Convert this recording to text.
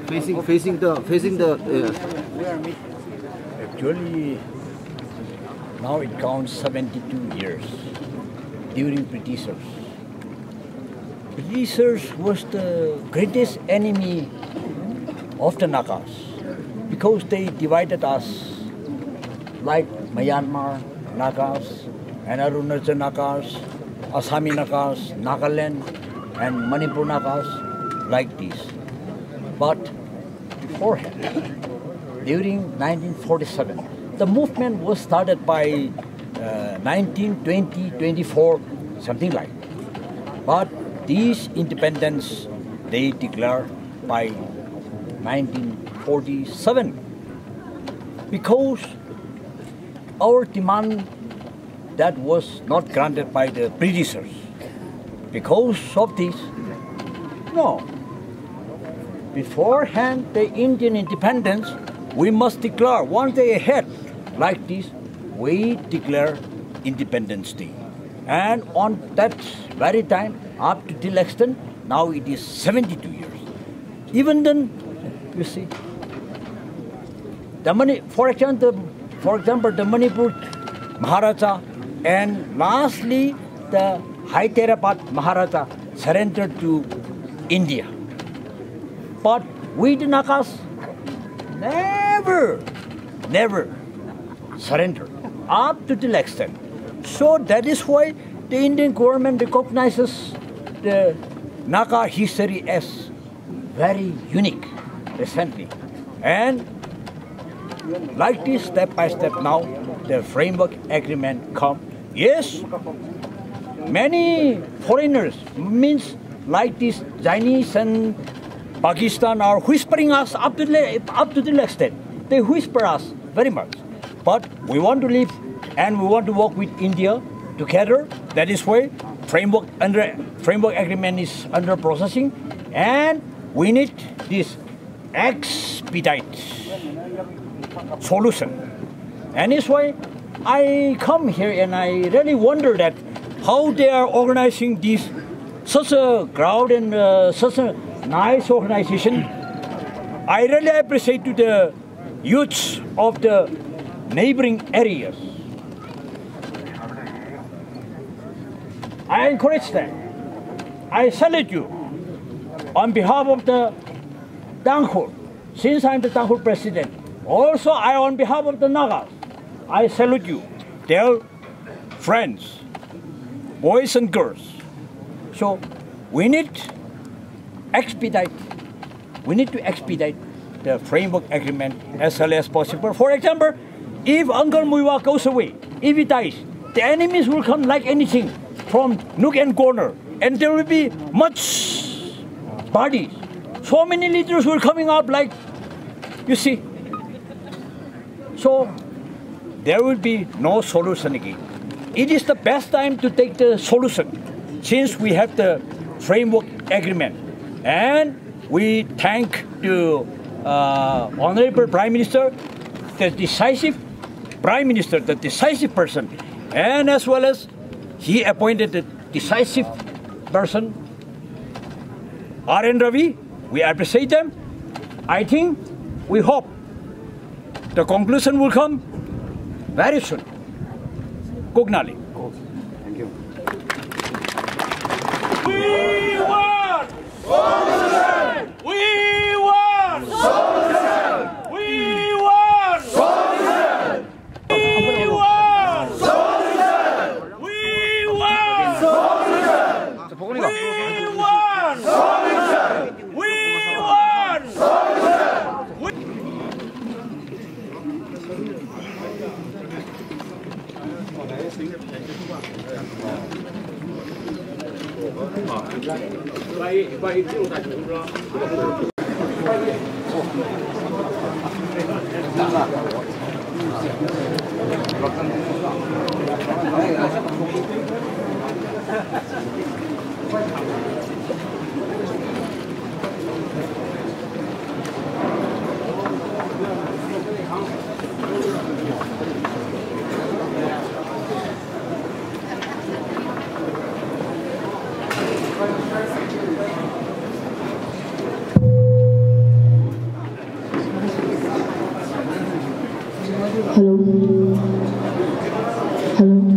facing the. Actually, now it counts 72 years during Britishers. Britishers was the greatest enemy of the Nagas because they divided us like Myanmar Nagas and Arunachal Nagas, Assami Nagas, Nagaland and Manipur Nagas like this. But beforehand, during 1947, the movement was started by 1920, 24, something like. But these independence they declared by 1947 because our demand that was not granted by the Britishers. Because of this, no. Beforehand, the Indian independence, we must declare one day ahead. Like this, we declare Independence Day. And on that very time, up to till extent, now it is 72 years. Even then, you see, for example, the Manipur Maharaja and lastly the Hyderabad Maharaja surrendered to India. But we the Nagas never surrendered up to the extent. So that is why the Indian government recognizes the Naga history as very unique recently. And like this, step by step now, the framework agreement come. Yes, many foreigners, means like this Chinese and Pakistan are whispering us up to the extent. They whisper us very much. But we want to live and we want to work with India together. That is why framework agreement is under processing, and we need this expedite solution. And it's why I come here and I really wonder that how they are organizing this such a crowd and such a nice organization. I really appreciate to the youths of the neighboring areas. I encourage them. I salute you on behalf of the Danghur, since I'm the Danghur president. Also, on behalf of the Nagas, I salute you, dear friends, boys and girls. So we need to expedite the framework agreement as early as possible. For example, if Uncle Muiwa goes away, if he dies, the enemies will come like anything from nook and corner, and there will be much bodies. So many leaders will coming up like, you see. So there will be no solution again. It is the best time to take the solution since we have the framework agreement. And we thank the Honorable Prime Minister, the decisive Prime Minister, the decisive person, and as well as he appointed the decisive person, R.N. Ravi. We appreciate them. I think, we hope the conclusion will come very soon. Kognali. Thank you. We want solution! We want solution! We want solution! We want solution! We want solution! We want solution! We want Hello.